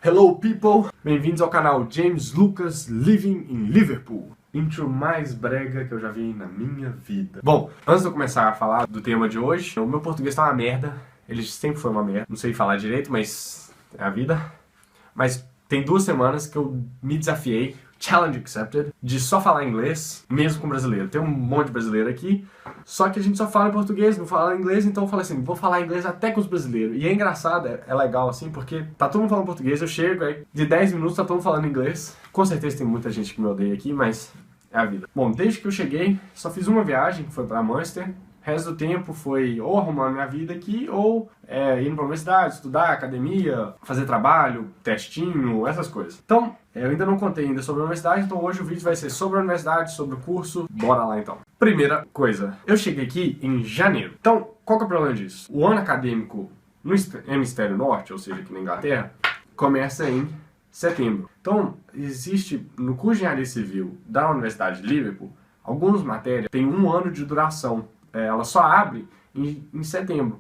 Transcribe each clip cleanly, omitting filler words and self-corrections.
Hello people, bem-vindos ao canal James Lucas Living in Liverpool. Intro mais brega que eu já vi na minha vida. Bom, antes de eu começar a falar do tema de hoje, o meu português tá uma merda. Ele sempre foi uma merda, não sei falar direito, mas é a vida. Mas tem 2 semanas que eu me desafiei, challenge accepted, de só falar inglês, mesmo com brasileiro. Tem um monte de brasileiro aqui, só que a gente só fala em português, não fala inglês, então eu falei assim, vou falar inglês até com os brasileiros. E é engraçado, é legal assim, porque tá todo mundo falando português, eu chego, aí de 10 minutos tá todo mundo falando inglês. Com certeza tem muita gente que me odeia aqui, mas é a vida. Bom, desde que eu cheguei, só fiz uma viagem, que foi pra Manchester. O resto do tempo foi ou arrumando minha vida aqui, ou indo pra universidade, estudar, academia, fazer trabalho, testinho, essas coisas. Então, eu ainda não contei ainda sobre a universidade, então hoje o vídeo vai ser sobre a universidade, sobre o curso. Bora lá então. Primeira coisa, eu cheguei aqui em janeiro. Então, qual que é o problema disso? O ano acadêmico no hemisfério norte, ou seja, aqui na Inglaterra, começa em setembro. Então, existe no curso de Engenharia Civil da Universidade de Liverpool, algumas matérias têm 1 ano de duração. Ela só abre em setembro.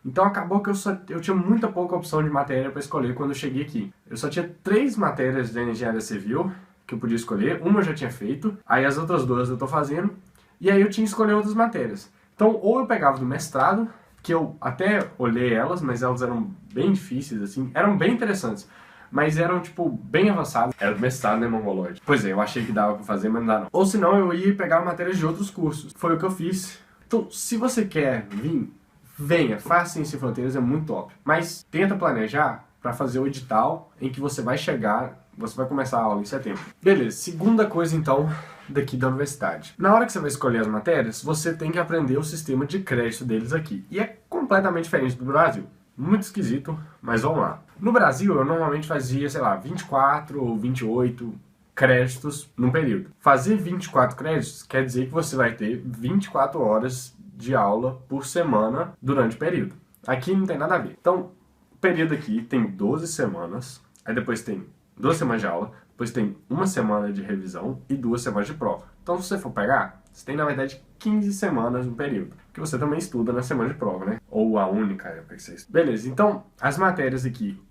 Então acabou que eu tinha muita pouca opção de matéria para escolher quando eu cheguei aqui. Eu só tinha 3 matérias de engenharia civil que eu podia escolher. Uma eu já tinha feito, aí as outras 2 eu estou fazendo. E aí eu tinha que escolher outras matérias. Então ou eu pegava do mestrado, que eu até olhei elas, mas elas eram bem difíceis, assim, eram bem interessantes. Mas eram, tipo, bem avançados. Era do mestrado, né, mongoloide? Pois é, eu achei que dava pra fazer, mas não dá não. Ou senão eu ia pegar matérias de outros cursos. Foi o que eu fiz. Então, se você quer vir, venha, faça Ciência Sem Fronteiras, é muito top. Mas tenta planejar para fazer o edital em que você vai chegar, você vai começar a aula em setembro. Beleza, segunda coisa então, daqui da universidade. Na hora que você vai escolher as matérias, você tem que aprender o sistema de crédito deles aqui. E é completamente diferente do Brasil. Muito esquisito, mas vamos lá. No Brasil, eu normalmente fazia, sei lá, 24 ou 28 créditos num período. Fazer 24 créditos quer dizer que você vai ter 24 horas de aula por semana durante o período. Aqui não tem nada a ver. Então, o período aqui tem 12 semanas, aí depois tem 2 semanas de aula, depois tem 1 semana de revisão e 2 semanas de prova. Então, se você for pegar, você tem, na verdade, 15 semanas no período, que você também estuda na semana de prova, né? Ou a única época que você estuda. Beleza, então, as matérias aqui,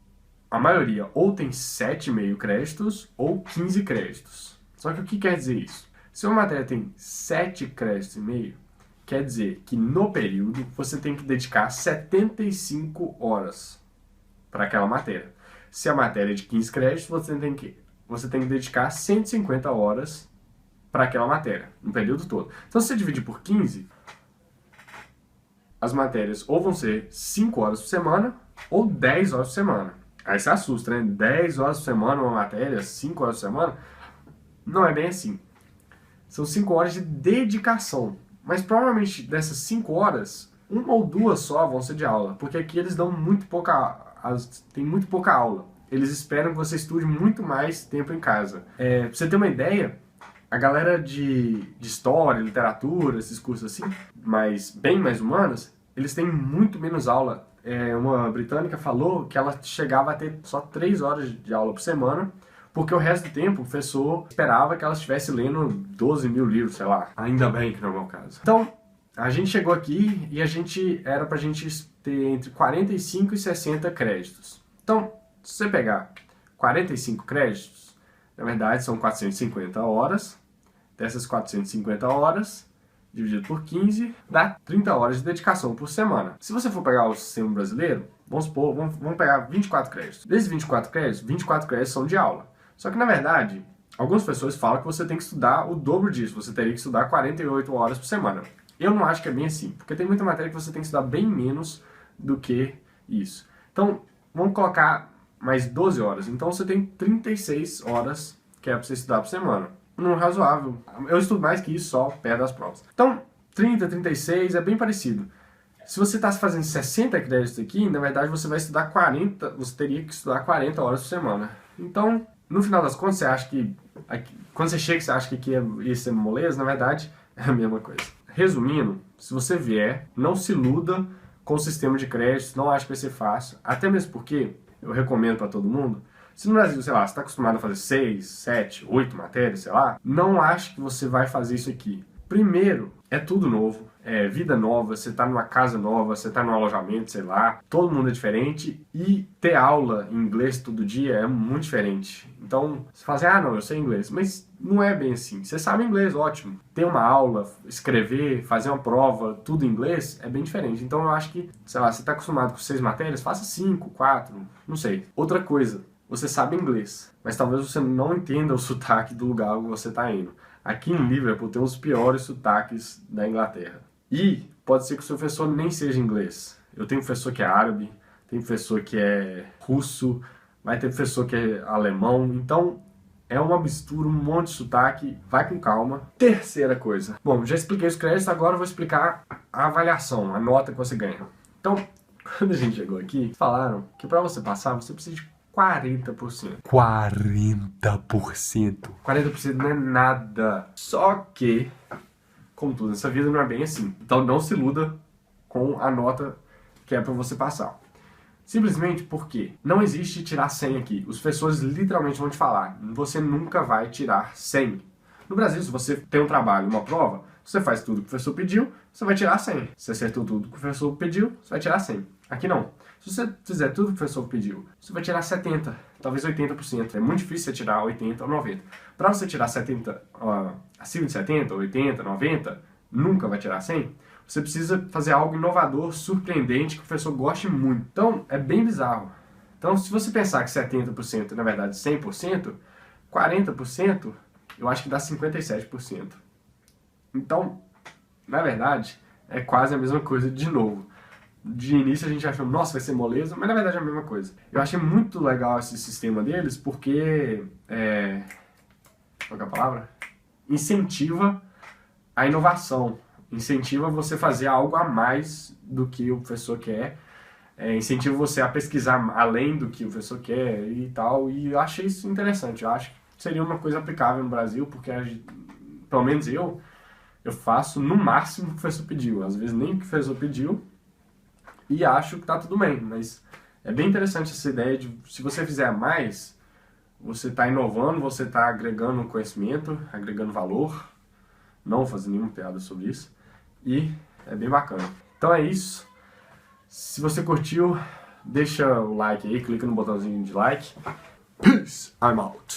a maioria ou tem 7,5 créditos ou 15 créditos. Só que o que quer dizer isso? Se uma matéria tem 7 créditos e meio, quer dizer que no período você tem que dedicar 75 horas para aquela matéria. Se a matéria é de 15 créditos, você tem que dedicar 150 horas para aquela matéria, no período todo. Então, se você dividir por 15, as matérias ou vão ser 5 horas por semana ou 10 horas por semana. Aí você assusta, né? 10 horas por semana uma matéria, 5 horas por semana. Não é bem assim. São 5 horas de dedicação. Mas provavelmente dessas 5 horas, 1 ou 2 só vão ser de aula. Porque aqui eles dão tem muito pouca aula. Eles esperam que você estude muito mais tempo em casa. Pra você ter uma ideia, a galera de história, literatura, esses cursos assim, bem mais humanos, eles têm muito menos aula. Uma britânica falou que ela chegava a ter só 3 horas de aula por semana, porque o resto do tempo o professor esperava que ela estivesse lendo 12 mil livros, sei lá. Ainda bem que não é o meu caso. Então, a gente chegou aqui e era pra gente ter entre 45 e 60 créditos. Então, se você pegar 45 créditos, na verdade são 450 horas. Dessas 450 horas, dividido por 15, dá 30 horas de dedicação por semana. Se você for pegar o sistema brasileiro, vamos pegar 24 créditos. Desses 24 créditos são de aula. Só que, na verdade, algumas pessoas falam que você tem que estudar o dobro disso. Você teria que estudar 48 horas por semana. Eu não acho que é bem assim, porque tem muita matéria que você tem que estudar bem menos do que isso. Então, vamos colocar mais 12 horas. Então, você tem 36 horas que é para você estudar por semana. Não é razoável. Eu estudo mais que isso só perto das provas. Então, 30, 36 é bem parecido. Se você está fazendo 60 créditos aqui, na verdade você vai estudar 40, você teria que estudar 40 horas por semana. Então, no final das contas, você acha que quando você chega, você acha que aqui ia ser moleza, na verdade, é a mesma coisa. Resumindo, se você vier, não se iluda com o sistema de créditos, não acho que vai ser fácil, até mesmo porque, eu recomendo para todo mundo, se no Brasil, sei lá, você está acostumado a fazer 6, 7, 8 matérias, sei lá, não acho que você vai fazer isso aqui. Primeiro, é tudo novo, é vida nova, você tá numa casa nova, você tá num alojamento, sei lá, todo mundo é diferente e ter aula em inglês todo dia é muito diferente. Então, você fala assim, ah não, eu sei inglês, mas não é bem assim. Você sabe inglês, ótimo. Ter uma aula, escrever, fazer uma prova, tudo em inglês, é bem diferente. Então eu acho que, sei lá, você tá acostumado com 6 matérias, faça 5, 4, não sei. Outra coisa, você sabe inglês, mas talvez você não entenda o sotaque do lugar onde você tá indo. Aqui em Liverpool tem os piores sotaques da Inglaterra. E pode ser que o seu professor nem seja inglês. Eu tenho professor que é árabe, tem professor que é russo, vai ter professor que é alemão. Então é uma mistura, um monte de sotaque. Vai com calma. Terceira coisa. Bom, já expliquei os créditos, agora eu vou explicar a avaliação, a nota que você ganha. Então, quando a gente chegou aqui, falaram que para você passar, você precisa de 40%. 40%. 40% não é nada. Só que, como tudo nessa vida, não é bem assim. Então não se iluda com a nota que é pra você passar. Simplesmente porque não existe tirar 100 aqui. Os professores literalmente vão te falar, você nunca vai tirar 100. No Brasil, se você tem um trabalho, uma prova, você faz tudo que o professor pediu, você vai tirar 100. Se acertou tudo que o professor pediu, você vai tirar 100. Aqui não. Se você fizer tudo que o professor pediu, você vai tirar 70%, talvez 80%. É muito difícil você tirar 80% ou 90%. Para você tirar 70%, acima de 70%, 80%, 90%, nunca vai tirar 100%, você precisa fazer algo inovador, surpreendente, que o professor goste muito. Então, é bem bizarro. Então, se você pensar que 70% é, na verdade, 100%, 40%, eu acho que dá 57%. Então, na verdade, é quase a mesma coisa de novo. De início a gente achou, nossa, vai ser moleza, mas na verdade é a mesma coisa. Eu achei muito legal esse sistema deles porque, qual que é a palavra? Incentiva a inovação, incentiva você a fazer algo a mais do que o professor quer, incentiva você a pesquisar além do que o professor quer e tal, e eu achei isso interessante. Eu acho que seria uma coisa aplicável no Brasil, porque pelo menos eu faço no máximo o que o professor pediu, às vezes nem o que o professor pediu, e acho que tá tudo bem, mas é bem interessante essa ideia de, se você fizer mais, você tá inovando, você tá agregando conhecimento, agregando valor, não vou fazer nenhuma piada sobre isso, e é bem bacana. Então é isso, se você curtiu, deixa o like aí, clica no botãozinho de like, peace, I'm out.